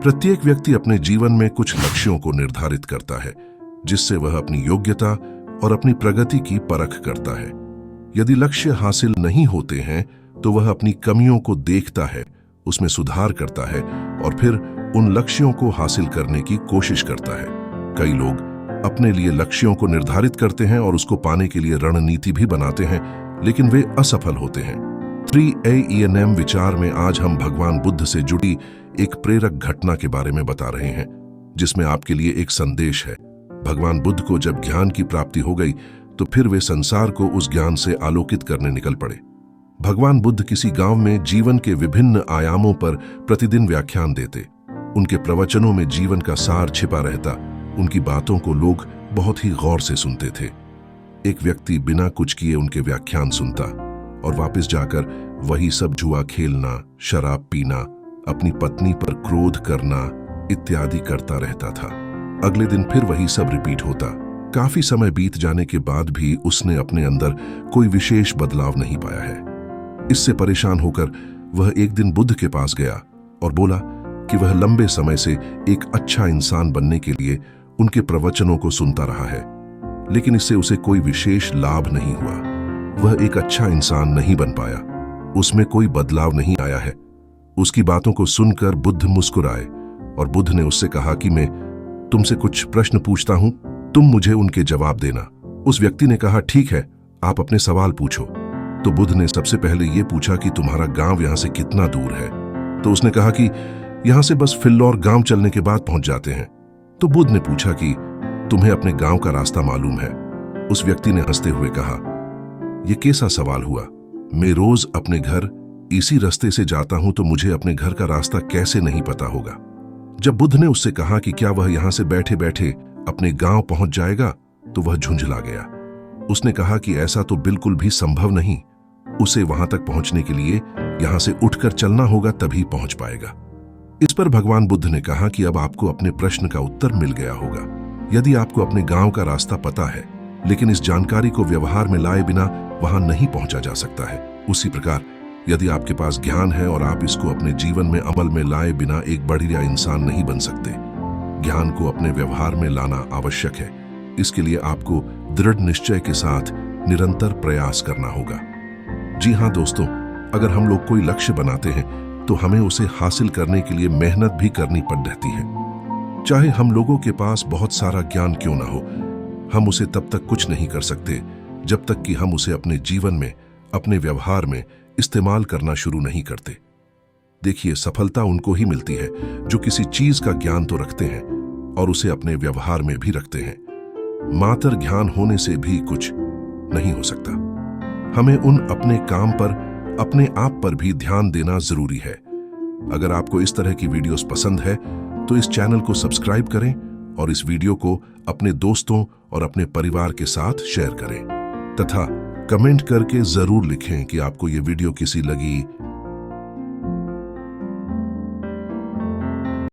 प्रत्येक व्यक्ति अपने जीवन में कुछ लक्ष्यों को निर्धारित करता है, जिससे वह अपनी योग्यता और अपनी प्रगति की परख करता है। यदि लक्ष्य हासिल नहीं होते हैं तो वह अपनी कमियों को देखता है, उसमें सुधार करता है और फिर उन लक्ष्यों को हासिल करने की कोशिश करता है। कई लोग अपने लिए लक्ष्यों को निर्धारित करते हैं और उसको पाने के लिए रणनीति भी बनाते हैं, लेकिन वे असफल होते हैं। 3AENM विचार में आज हम भगवान बुद्ध से जुड़ी एक प्रेरक घटना के बारे में बता रहे हैं, जिसमें आपके लिए एक संदेश है। भगवान बुद्ध को जब ज्ञान की प्राप्ति हो गई तो फिर वे संसार को उस ज्ञान से आलोकित करने निकल पड़े। भगवान बुद्ध किसी गांव में जीवन के विभिन्न आयामों पर प्रतिदिन व्याख्यान देते। उनके प्रवचनों में जीवन का सार छिपा रहता। उनकी बातों को लोग बहुत ही गौर से सुनते थे। एक व्यक्ति बिना कुछ किए उनके व्याख्यान सुनता और वापस जाकर वही सब जुआ खेलना, शराब पीना, अपनी पत्नी पर क्रोध करना इत्यादि करता रहता था। अगले दिन फिर वही सब रिपीट होता। काफी समय बीत जाने के बाद भी उसने अपने अंदर कोई विशेष बदलाव नहीं पाया है। इससे परेशान होकर वह एक दिन बुद्ध के पास गया और बोला कि वह लंबे समय से एक अच्छा इंसान बनने के लिए उनके प्रवचनों को सुनता रहा है, लेकिन इससे उसे कोई विशेष लाभ नहीं हुआ। वह एक अच्छा इंसान नहीं बन पाया, उसमें कोई बदलाव नहीं आया है। उसकी बातों को सुनकर बुद्ध मुस्कुराए और बुद्ध ने उससे कहा कि मैं तुमसे कुछ प्रश्न पूछता हूं, तुम मुझे उनके जवाब देना। उस व्यक्ति ने कहा, ठीक है, आप अपने सवाल पूछो। तो बुद्ध ने सबसे पहले यह पूछा कि तुम्हारा गांव यहां से कितना दूर है। तो उसने कहा कि यहां से बस फिल्लौर गांव चलने के बाद पहुंच जाते हैं। तो बुद्ध ने पूछा कि तुम्हें अपने गांव का रास्ता मालूम है? उस व्यक्ति ने हंसते हुए कहा, यह कैसा सवाल हुआ? मैं रोज अपने घर इसी रास्ते से जाता हूं, तो मुझे अपने घर का रास्ता कैसे नहीं पता होगा? जब बुद्ध ने उससे कहा कि क्या वह यहां से बैठे बैठे अपने गांव पहुंच जाएगा, तो वह झुंझला गया। उसने कहा कि ऐसा तो बिल्कुल भी संभव नहीं। उसे वहां तक पहुंचने के लिए यहां से उठकर चलना होगा, तभी पहुंच पाएगा। इस पर भगवान बुद्ध ने कहा कि अब आपको अपने प्रश्न का उत्तर मिल गया होगा। यदि आपको अपने गांव का रास्ता पता है, लेकिन इस जानकारी को व्यवहार में लाए बिना वहां नहीं पहुंचा जा सकता है, उसी प्रकार यदि आपके पास ज्ञान है और आप इसको अपने जीवन में अमल में लाए बिना एक बढ़िया इंसान नहीं बन सकते। ज्ञान को अपने व्यवहार में लाना आवश्यक है। इसके लिए आपको दृढ़ निश्चय के साथ निरंतर प्रयास करना होगा। जी हाँ दोस्तों, अगर हम लोग कोई लक्ष्य बनाते हैं तो हमें उसे हासिल करने के लिए मेहनत भी करनी पड़ रहती है। चाहे हम लोगों के पास बहुत सारा ज्ञान क्यों ना हो, हम उसे तब तक कुछ नहीं कर सकते जब तक कि हम उसे अपने जीवन में, अपने व्यवहार में इस्तेमाल करना शुरू नहीं करते। देखिए, सफलता उनको ही मिलती है जो किसी चीज का ज्ञान तो रखते हैं और उसे अपने व्यवहार में भी रखते हैं। मात्र ज्ञान होने से भी कुछ नहीं हो सकता। हमें उन अपने काम पर, अपने आप पर भी ध्यान देना जरूरी है। अगर आपको इस तरह की वीडियोस पसंद है तो इस चैनल को सब्सक्राइब करें और इस वीडियो को अपने दोस्तों और अपने परिवार के साथ शेयर करें तथा कमेंट करके जरूर लिखें कि आपको ये वीडियो कैसी लगी